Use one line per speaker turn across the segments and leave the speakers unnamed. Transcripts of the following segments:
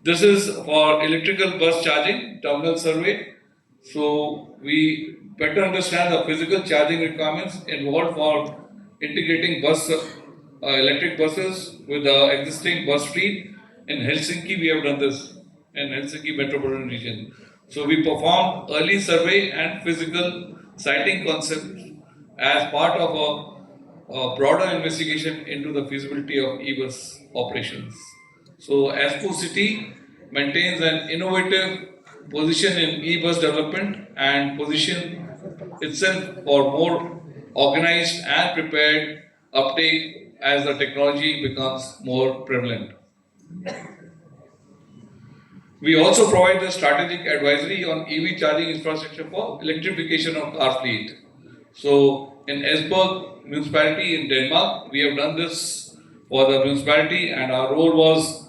This is for electrical bus charging terminal survey. So we better understand the physical charging requirements involved for integrating electric buses with the existing bus fleet. In Helsinki, we have done this in Helsinki metropolitan region. So we performed early survey and physical siting concepts as part of a broader investigation into the feasibility of e-bus operations. So Espoo City maintains an innovative position in e-bus development and position itself for more organized and prepared uptake as the technology becomes more prevalent. We also provide the strategic advisory on EV charging infrastructure for electrification of car fleet. So in Esbjerg municipality in Denmark, we have done this for the municipality, and our role was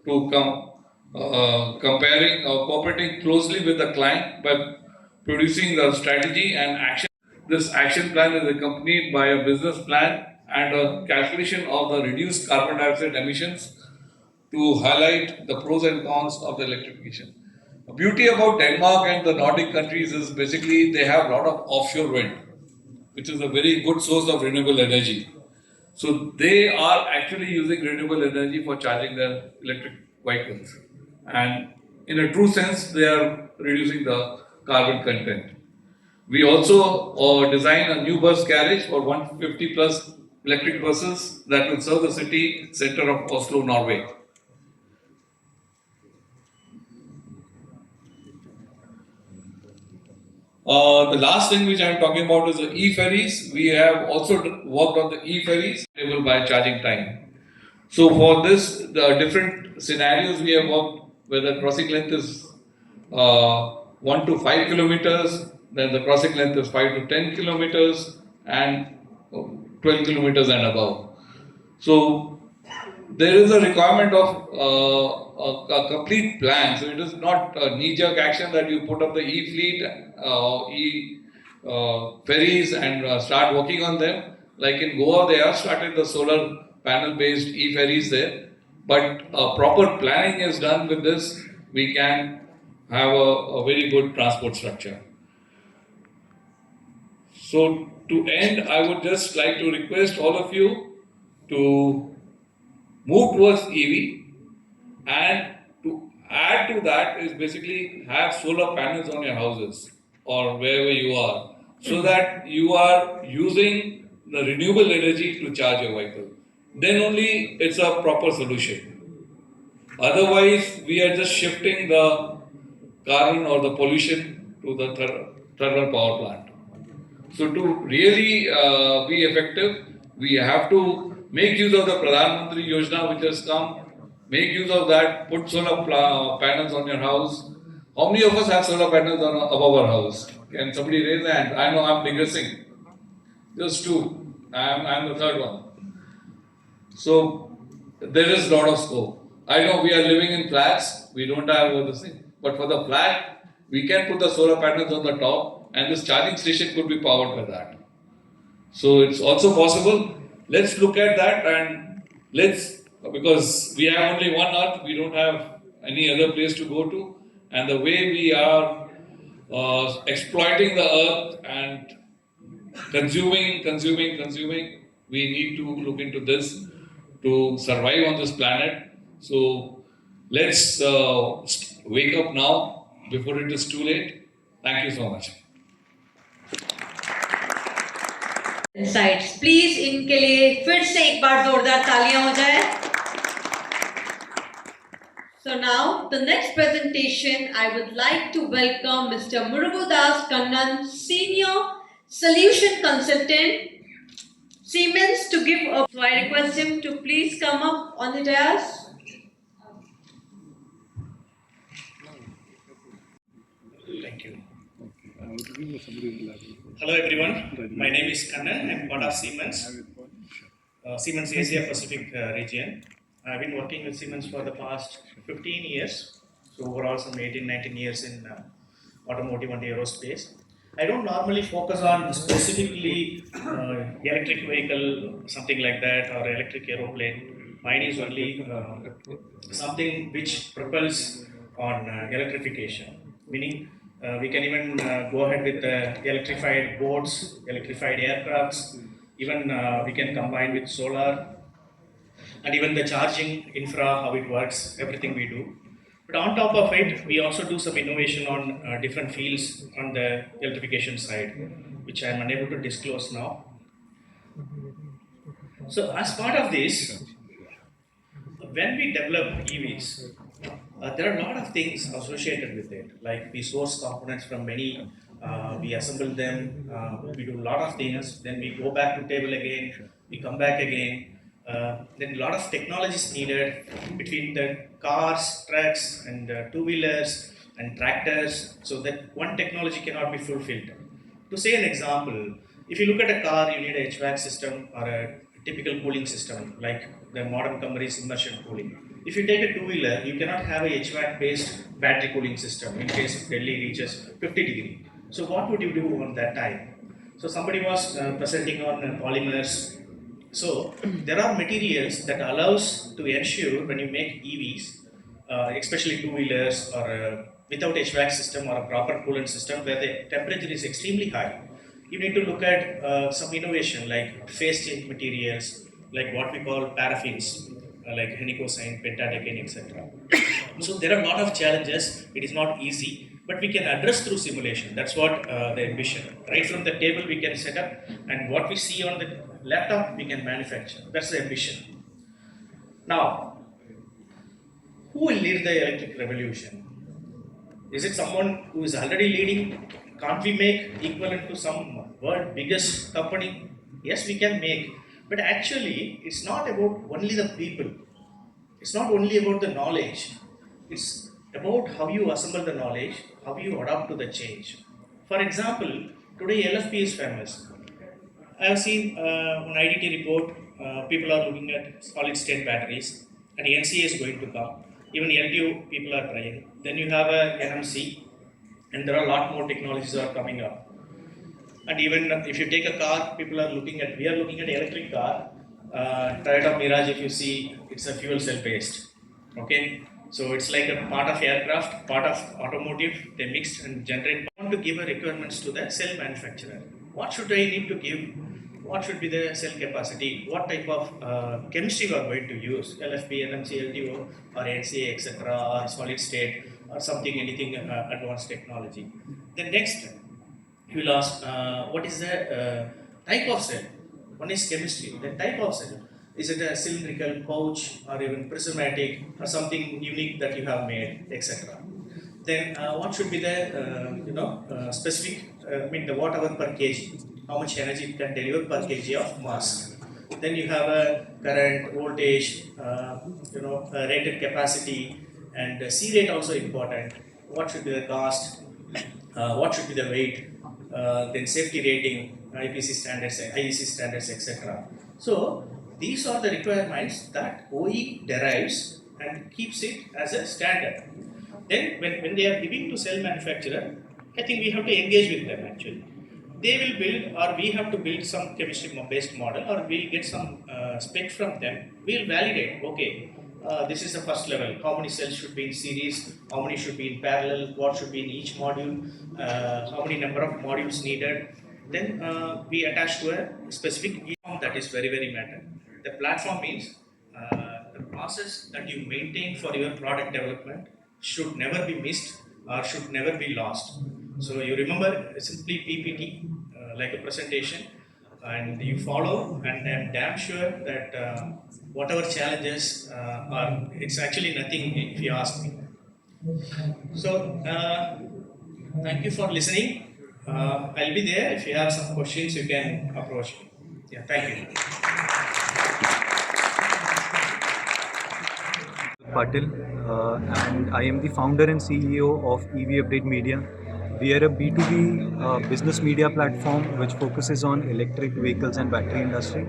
to cooperating closely with the client by producing the strategy and action. This action plan is accompanied by a business plan and a calculation of the reduced carbon dioxide emissions to highlight the pros and cons of the electrification. The beauty about Denmark and the Nordic countries is basically they have a lot of offshore wind, which is a very good source of renewable energy. So they are actually using renewable energy for charging their electric vehicles. And in a true sense, they are reducing the carbon content. We also design a new bus garage for 150 plus electric buses that will serve the city center of Oslo, Norway. The last thing which I am talking about is the e-ferries. We have also worked on the e-ferries by charging time. So for this, the different scenarios we have worked, where the crossing length is 1 to 5 kilometers, then the crossing length is 5 to 10 kilometers, and 12 kilometers and above. So there is a requirement of a complete plan. So it is not a knee-jerk action that you put up the e-fleet, ferries and start working on them. Like in Goa, they have started the solar panel-based e-ferries there. But proper planning is done with this. We can have a very good transport structure. So to end, I would just like to request all of you to move towards EV, and to add to that is basically have solar panels on your houses or wherever you are, so that you are using the renewable energy to charge your vehicle. Then only it's a proper solution. Otherwise, we are just shifting the carbon or the pollution to the thermal power plant. So to really be effective, we have to make use of the Pradhan Mantri Yojana which has come. Make use of that, put solar panels on your house. How many of us have solar panels above our house? Can somebody raise a hand? I know I'm digressing. Just two. I'm the third one. So there is a lot of scope. I know we are living in flats, we don't have all this thing. But for the flat, we can put the solar panels on the top, and this charging station could be powered by that. So it's also possible. Let's look at that, and because we have only one earth, we don't have any other place to go to. And the way we are exploiting the earth and consuming, we need to look into this to survive on this planet. So let's wake up now before it is too late. Thank you so much.
Insights, please इनके लिए फिर से एक बार जोरदार तालियां हो जाए. So now the next presentation, I would like to welcome Mr. Murugadas Kannan, Senior Solution Consultant, Siemens, to give a. So I request him to please come up on the dais.
Thank you. Hello everyone, my name is Kannan. I'm part of Siemens, Siemens Asia Pacific region. I've been working with Siemens for the past 15 years, so overall some 18-19 years in automotive and aerospace. I don't normally focus on specifically electric vehicle, something like that, or electric aeroplane. Mine is only something which propels on electrification, meaning we can even go ahead with electrified boats, electrified aircrafts, even we can combine with solar, and even the charging infra, how it works, everything we do. But on top of it, we also do some innovation on different fields on the electrification side, which I am unable to disclose now. So as part of this, when we develop EVs, there are a lot of things associated with it. Like we source components from many, we assemble them, we do a lot of things, then we go back to table again, we come back again. Then a lot of technologies needed between the cars, trucks, and two-wheelers and tractors, so that one technology cannot be fulfilled. To say an example, if you look at a car, you need a HVAC system or a typical cooling system, like the modern Camry's immersion cooling. If you take a two-wheeler, you cannot have a HVAC-based battery cooling system in case Delhi reaches 50 degree. So what would you do on that time? So somebody was presenting on polymers. So there are materials that allows to ensure when you make EVs, especially two-wheelers or without HVAC system or a proper coolant system where the temperature is extremely high, you need to look at some innovation like phase change materials, like what we call paraffins, like henicosine, pentadecane, etc. So there are a lot of challenges. It is not easy, but we can address through simulation. That's what the ambition. Right from the table we can set up, and what we see on the laptop we can manufacture. That's the ambition. Now, who will lead the electric revolution? Is it someone who is already leading? Can't we make equivalent to some world biggest company? Yes, we can make. But actually, it's not about only the people. It's not only about the knowledge. It's about how you assemble the knowledge, how you adapt to the change. For example, today LFP is famous. I have seen on IDT report, people are looking at solid state batteries, and NCA is going to come. Even LTO people are trying. Then you have a NMC, and there are a lot more technologies that are coming up. And even if you take a car, we are looking at electric car. Toyota Mirage, if you see, it's a fuel cell based. Okay, so it's like a part of aircraft, part of automotive. They mix and generate. I want to give a requirements to the cell manufacturer. What should I need to give? What should be the cell capacity? What type of chemistry we are going to use? LFP, NMC, LTO, or NCA, etc., or solid state, or something, anything advanced technology. Then next, you will ask, what is the type of cell? One is chemistry. The type of cell. Is it a cylindrical pouch or even prismatic or something unique that you have made, etc. Then what should be the specific, the watt hour per kg, how much energy it can deliver per kg of mass. Then you have a current, voltage, rated capacity, and C rate also important. What should be the cost? What should be the weight? Then safety rating, IPC standards, IEC standards, etc. So these are the requirements that OE derives and keeps it as a standard. Then when they are giving to cell manufacturer, I think we have to engage with them actually. They will build, or we have to build some chemistry based model, or we'll get some spec from them. We'll validate, okay, this is the first level. How many cells should be in series? How many should be in parallel? What should be in each module? How many number of modules needed? Then we attach to a specific platform. That is very, very matter. The platform means the process that you maintain for your product development should never be missed or should never be lost. So you remember simply PPT, like a presentation, and you follow, and I'm damn sure that whatever challenges are, it's actually nothing if you ask me. So thank you for listening. I'll be there. If you have some questions, you can approach me. Yeah, thank you.
Patil, and I am the founder and CEO of EV Update Media. We are a B2B business media platform which focuses on electric vehicles and battery industry,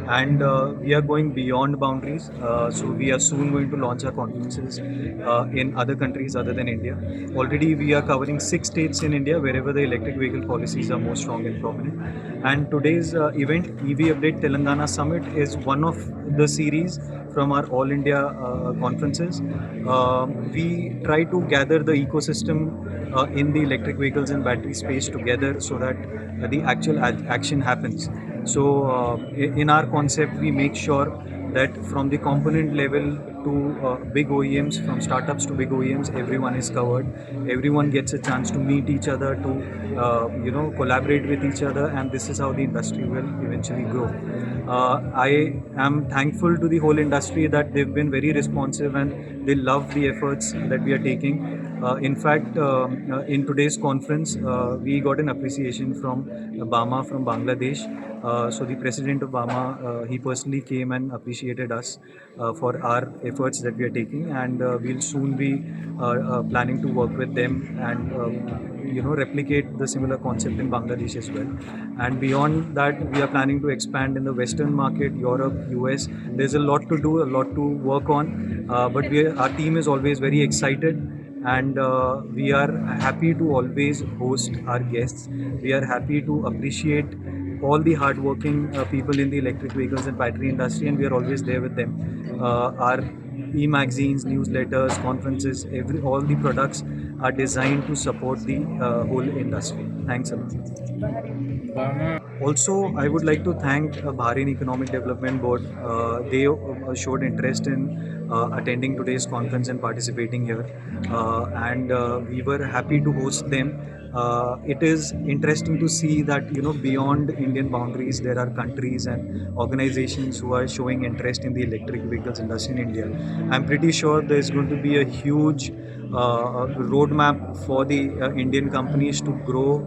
and we are going beyond boundaries. So we are soon going to launch our conferences in other countries other than India. Already we are covering 6 states in India wherever the electric vehicle policies are more strong and prominent. And today's event, EV Update Telangana Summit, is one of the series from our all India conferences. We try to gather the ecosystem in the electric vehicles and battery space together so that the actual action happens. So in our concept, we make sure that from the component level to big OEMs, from startups to big OEMs, everyone is covered. Everyone gets a chance to meet each other, to collaborate with each other, and this is how the industry will eventually grow. I am thankful to the whole industry that they've been very responsive and they love the efforts that we are taking. In fact, in today's conference, we got an appreciation from Bama from Bangladesh. So the president of Bama, he personally came and appreciated us for our efforts that we are taking, and we'll soon be planning to work with them and replicate the similar concept in Bangladesh as well. And beyond that, we are planning to expand in the Western market, Europe, US. There's a lot to do, a lot to work on, but our team is always very excited, and we are happy to always host our guests. We are happy to appreciate all the hardworking people in the electric vehicles and battery industry, and we are always there with them. Our e-magazines, newsletters, conferences, all the products are designed to support the whole industry. Thanks a lot. Also, I would like to thank Bahrain Economic Development Board. They showed interest in attending today's conference and participating here, and we were happy to host them. It is interesting to see that beyond Indian boundaries there are countries and organizations who are showing interest in the electric vehicles industry in India. I'm pretty sure there's going to be a huge roadmap for the Indian companies to grow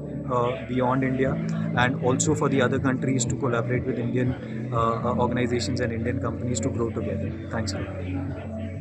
beyond India, and also for the other countries to collaborate with Indian organizations and Indian companies to grow together. Thanks a lot.